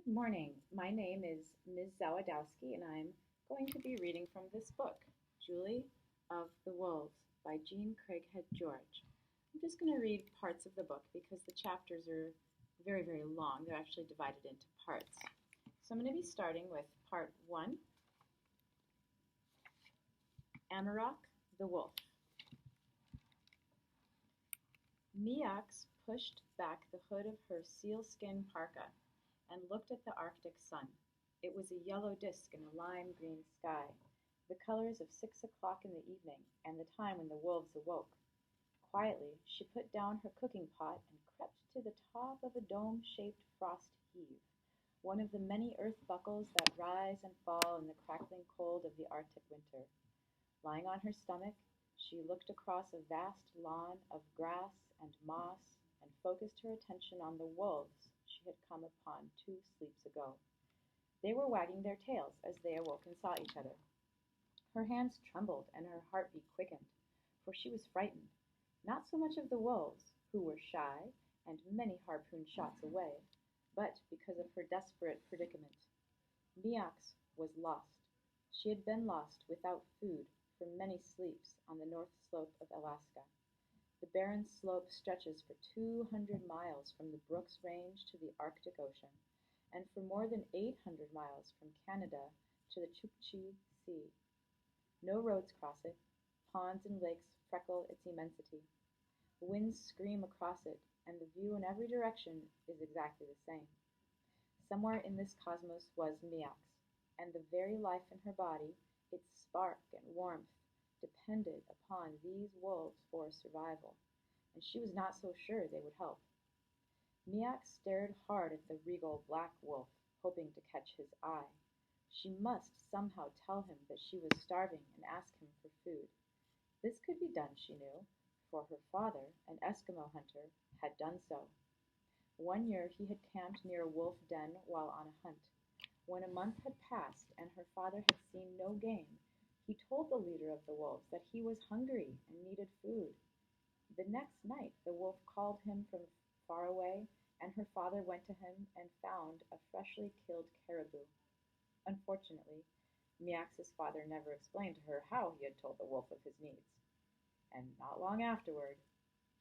Good morning. My name is Ms. Zawadowski, and I'm going to be reading from this book, Julie of the Wolves by Jean Craighead George. I'm just going to read parts of the book because the chapters are very, very long. They're actually divided into parts. So I'm going to be starting with part 1, Amarok the Wolf. Miax pushed back the hood of her sealskin parka and looked at the Arctic sun. It was a yellow disk in a lime green sky, the colors of 6 o'clock in the evening and the time when the wolves awoke. Quietly, she put down her cooking pot and crept to the top of a dome-shaped frost heave, one of the many earth buckles that rise and fall in the crackling cold of the Arctic winter. Lying on her stomach, she looked across a vast lawn of grass and moss and focused her attention on the wolves she had come upon 2 sleeps ago. They were wagging their tails as they awoke and saw each other. Her hands trembled and her heartbeat quickened, for she was frightened, not so much of the wolves, who were shy and many harpoon shots away, but because of her desperate predicament. Miax was lost. She had been lost without food for many sleeps on the north slope of Alaska. The barren slope stretches for 200 miles from the Brooks Range to the Arctic Ocean, and for more than 800 miles from Canada to the Chukchi Sea. No roads cross it. Ponds and lakes freckle its immensity. Winds scream across it, and the view in every direction is exactly the same. Somewhere in this cosmos was Miax, and the very life in her body, its spark and warmth, depended upon these wolves for survival, and she was not so sure they would help. Miax stared hard at the regal black wolf, hoping to catch his eye. She must somehow tell him that she was starving and ask him for food. This could be done, she knew, for her father, an Eskimo hunter, had done so. One year he had camped near a wolf den while on a hunt. When a month had passed and her father had seen no game, he told the leader of the wolves that he was hungry and needed food. The next night the wolf called him from far away, and her father went to him and found a freshly killed caribou. Unfortunately, Miax's father never explained to her how he had told the wolf of his needs, and not long afterward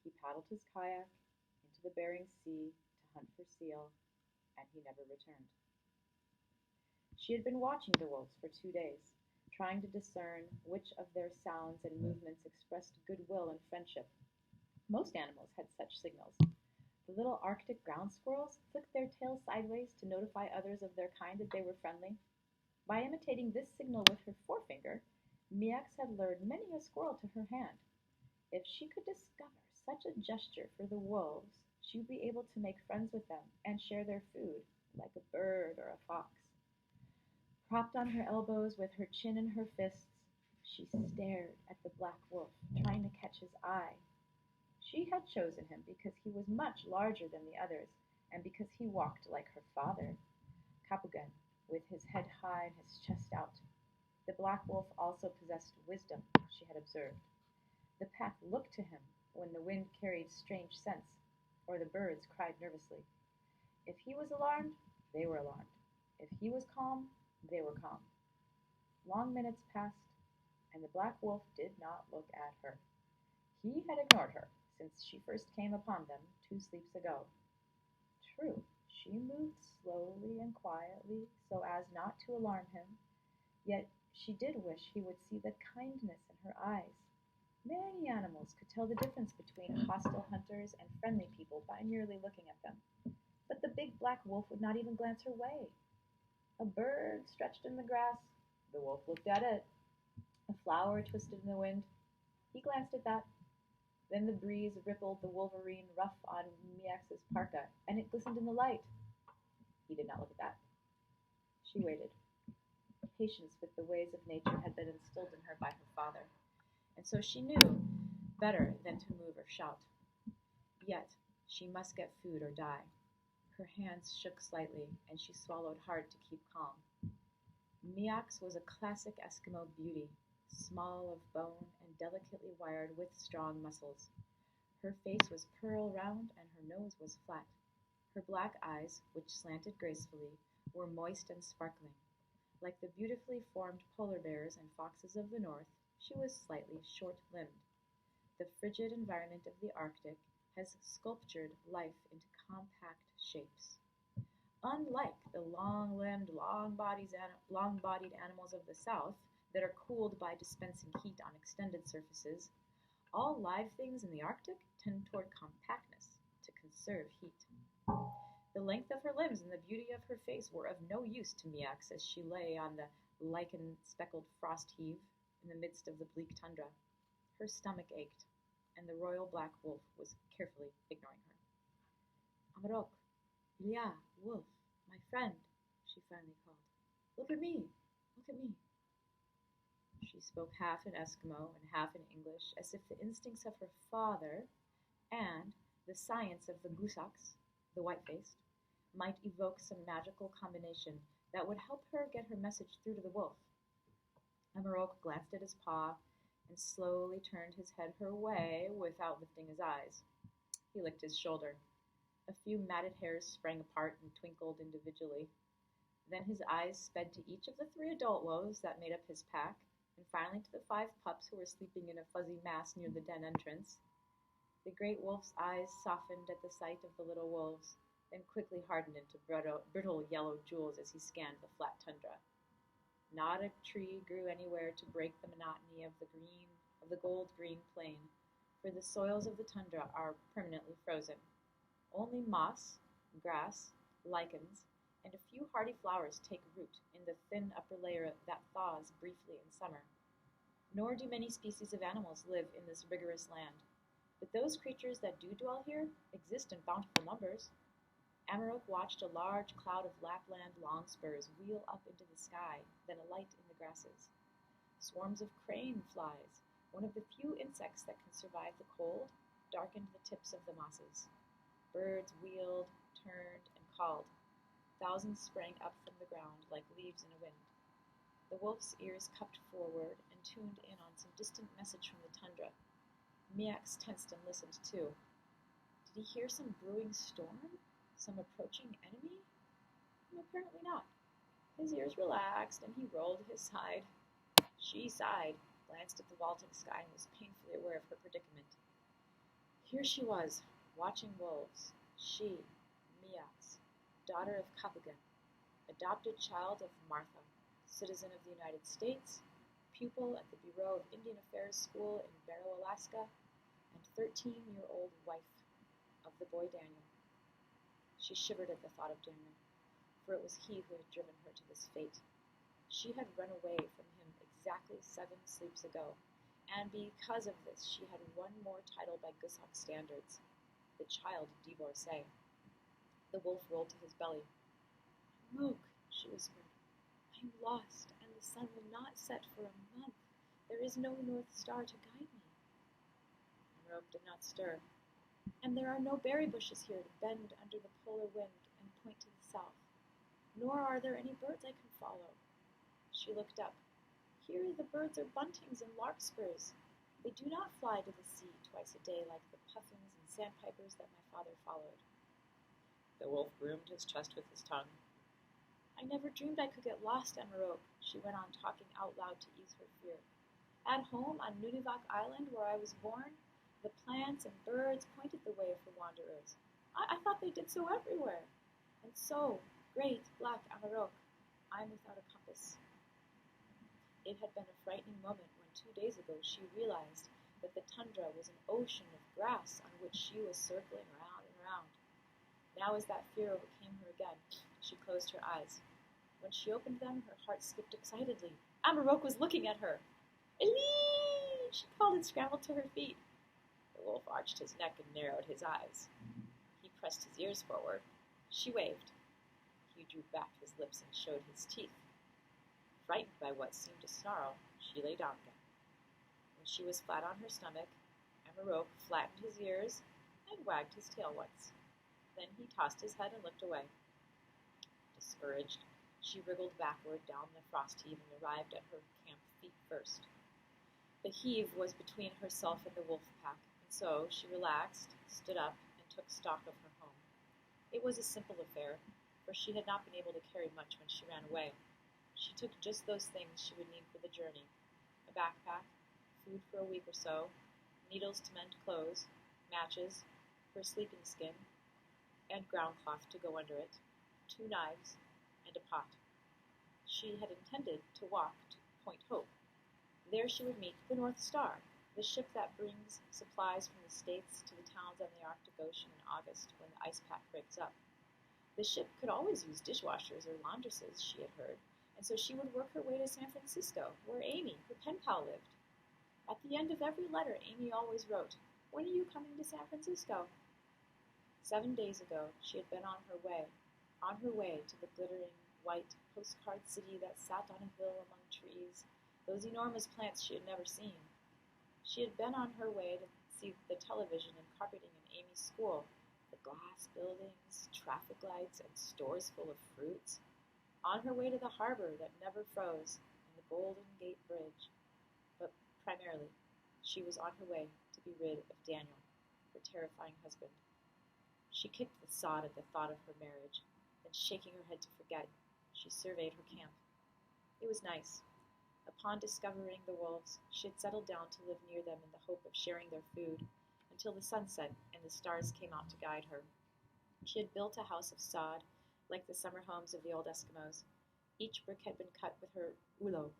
he paddled his kayak into the Bering Sea to hunt for seal, and he never returned. She had been watching the wolves for 2 days, trying to discern which of their sounds and movements expressed goodwill and friendship. Most animals had such signals. The little Arctic ground squirrels flicked their tails sideways to notify others of their kind that they were friendly. By imitating this signal with her forefinger, Miax had lured many a squirrel to her hand. If she could discover such a gesture for the wolves, she would be able to make friends with them and share their food, like a bird or a fox. Propped on her elbows with her chin in her fists, she stared at the black wolf, trying to catch his eye. She had chosen him because he was much larger than the others, and because he walked like her father, Kapugan, with his head high and his chest out. The black wolf also possessed wisdom, she had observed. The pack looked to him when the wind carried strange scents, or the birds cried nervously. If he was alarmed, they were alarmed. If he was calm, they were calm. Long minutes passed, and the black wolf did not look at her. He had ignored her since she first came upon them 2 sleeps ago. True, she moved slowly and quietly so as not to alarm him, yet she did wish he would see the kindness in her eyes. Many animals could tell the difference between hostile hunters and friendly people by merely looking at them, but the big black wolf would not even glance her way. A bird stretched in the grass. The wolf looked at it. A flower twisted in the wind. He glanced at that. Then the breeze rippled the wolverine ruff on Miax's parka, and it glistened in the light. He did not look at that. She waited. Patience with the ways of nature had been instilled in her by her father, and so she knew better than to move or shout. Yet she must get food or die. Her hands shook slightly, and she swallowed hard to keep calm. Miax was a classic Eskimo beauty, small of bone and delicately wired with strong muscles. Her face was pearl round and her nose was flat. Her black eyes, which slanted gracefully, were moist and sparkling. Like the beautifully formed polar bears and foxes of the north, she was slightly short-limbed. The frigid environment of the Arctic has sculptured life into compact shapes. Unlike the long-limbed, long-bodied animals of the south that are cooled by dispensing heat on extended surfaces, all live things in the Arctic tend toward compactness to conserve heat. The length of her limbs and the beauty of her face were of no use to Miax as she lay on the lichen-speckled frost heave in the midst of the bleak tundra. Her stomach ached, and the royal black wolf was carefully ignoring her. Amarok, Ilya, wolf, my friend, she finally called. Look at me, look at me. She spoke half in Eskimo and half in English, as if the instincts of her father and the science of the Gusaks, the white-faced, might evoke some magical combination that would help her get her message through to the wolf. Amarok glanced at his paw and slowly turned his head her way without lifting his eyes. He licked his shoulder. A few matted hairs sprang apart and twinkled individually. Then his eyes sped to each of the 3 adult wolves that made up his pack, and finally to the 5 pups who were sleeping in a fuzzy mass near the den entrance. The great wolf's eyes softened at the sight of the little wolves, then quickly hardened into brittle yellow jewels as he scanned the flat tundra. Not a tree grew anywhere to break the monotony of the gold-green plain, for the soils of the tundra are permanently frozen. Only moss, grass, lichens, and a few hardy flowers take root in the thin upper layer that thaws briefly in summer. Nor do many species of animals live in this rigorous land, but those creatures that do dwell here exist in bountiful numbers. Amarok watched a large cloud of Lapland longspurs wheel up into the sky, then alight in the grasses. Swarms of crane flies, one of the few insects that can survive the cold, darkened the tips of the mosses. Birds wheeled, turned, and called. Thousands sprang up from the ground like leaves in a wind. The wolf's ears cupped forward and tuned in on some distant message from the tundra. Miax tensed and listened too. Did he hear some brewing storm? Some approaching enemy? Apparently not. His ears relaxed, and he rolled his side. She sighed, glanced at the vaulting sky, and was painfully aware of her predicament. Here she was, watching wolves. She, Miax, daughter of Kapagan, adopted child of Martha, citizen of the United States, pupil at the Bureau of Indian Affairs School in Barrow, Alaska, and 13-year-old wife of the boy Daniel. She shivered at the thought of Daniel, for it was he who had driven her to this fate. She had run away from him exactly 7 sleeps ago, and because of this she had one more title by Gusak standards, the child divorcee. The wolf rolled to his belly. Look, she whispered, I am lost, and the sun will not set for a month. There is no north star to guide me. Amarok did not stir. And there are no berry bushes here to bend under the polar wind and point to the south. Nor are there any birds I can follow. She looked up. Here the birds are buntings and larkspurs. They do not fly to the sea twice a day like the puffins and sandpipers that my father followed. The wolf groomed his chest with his tongue. I never dreamed I could get lost, Amarok, she went on, talking out loud to ease her fear. At home on Nunivak Island, where I was born, the plants and birds pointed the way for wanderers. I thought they did so everywhere. And so, great black Amarok, I am without a compass. It had been a frightening moment when 2 days ago she realized that the tundra was an ocean of grass on which she was circling round and round. Now as that fear overcame her again, she closed her eyes. When she opened them, her heart skipped excitedly. Amarok was looking at her. Elie! She called and scrambled to her feet. The wolf arched his neck and narrowed his eyes. He pressed his ears forward. She waved. He drew back his lips and showed his teeth. Frightened by what seemed a snarl, she lay down again. When she was flat on her stomach, Amarok flattened his ears and wagged his tail once. Then he tossed his head and looked away. Discouraged, she wriggled backward down the frost heave and arrived at her camp feet first. The heave was between herself and the wolf pack, and so she relaxed, stood up, and took stock of her home. It was a simple affair, for she had not been able to carry much when she ran away. She took just those things she would need for the journey: a backpack, food for a week or so, needles to mend clothes, matches, her sleeping skin, and ground cloth to go under it, 2 knives, and a pot. She had intended to walk to Point Hope. There she would meet the North Star, the ship that brings supplies from the States to the towns on the Arctic Ocean in August when the ice pack breaks up. The ship could always use dishwashers or laundresses, she had heard, and so she would work her way to San Francisco, where Amy, her pen pal, lived. At the end of every letter, Amy always wrote, "When are you coming to San Francisco?" 7 days ago, she had been on her way to the glittering, white, postcard city that sat on a hill among trees, those enormous plants she had never seen. She had been on her way to see the television and carpeting in Amy's school, the glass buildings, traffic lights, and stores full of fruits. On her way to the harbor that never froze, and the Golden Gate Bridge. But primarily, she was on her way to be rid of Daniel, her terrifying husband. She kicked the sod at the thought of her marriage, then shaking her head to forget, she surveyed her camp. It was nice. Upon discovering the wolves, she had settled down to live near them in the hope of sharing their food, until the sun set and the stars came out to guide her. She had built a house of sod, like the summer homes of the old Eskimos. Each brick had been cut with her ulo,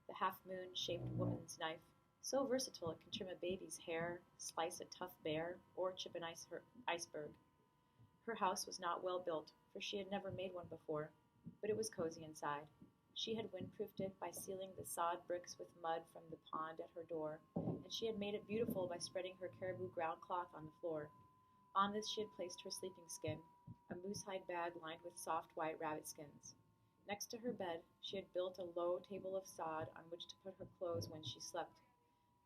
the half-moon-shaped woman's knife, so versatile it can trim a baby's hair, slice a tough bear, or chip an iceberg. Her house was not well built, for she had never made one before, but it was cozy inside. She had windproofed it by sealing the sod bricks with mud from the pond at her door, and she had made it beautiful by spreading her caribou ground cloth on the floor. On this she had placed her sleeping skin, a moose-hide bag lined with soft white rabbit skins. Next to her bed, she had built a low table of sod on which to put her clothes when she slept.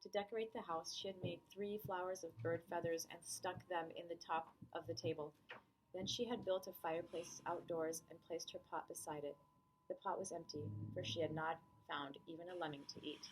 To decorate the house, she had made 3 flowers of bird feathers and stuck them in the top of the table. Then she had built a fireplace outdoors and placed her pot beside it. The pot was empty, for she had not found even a lemming to eat.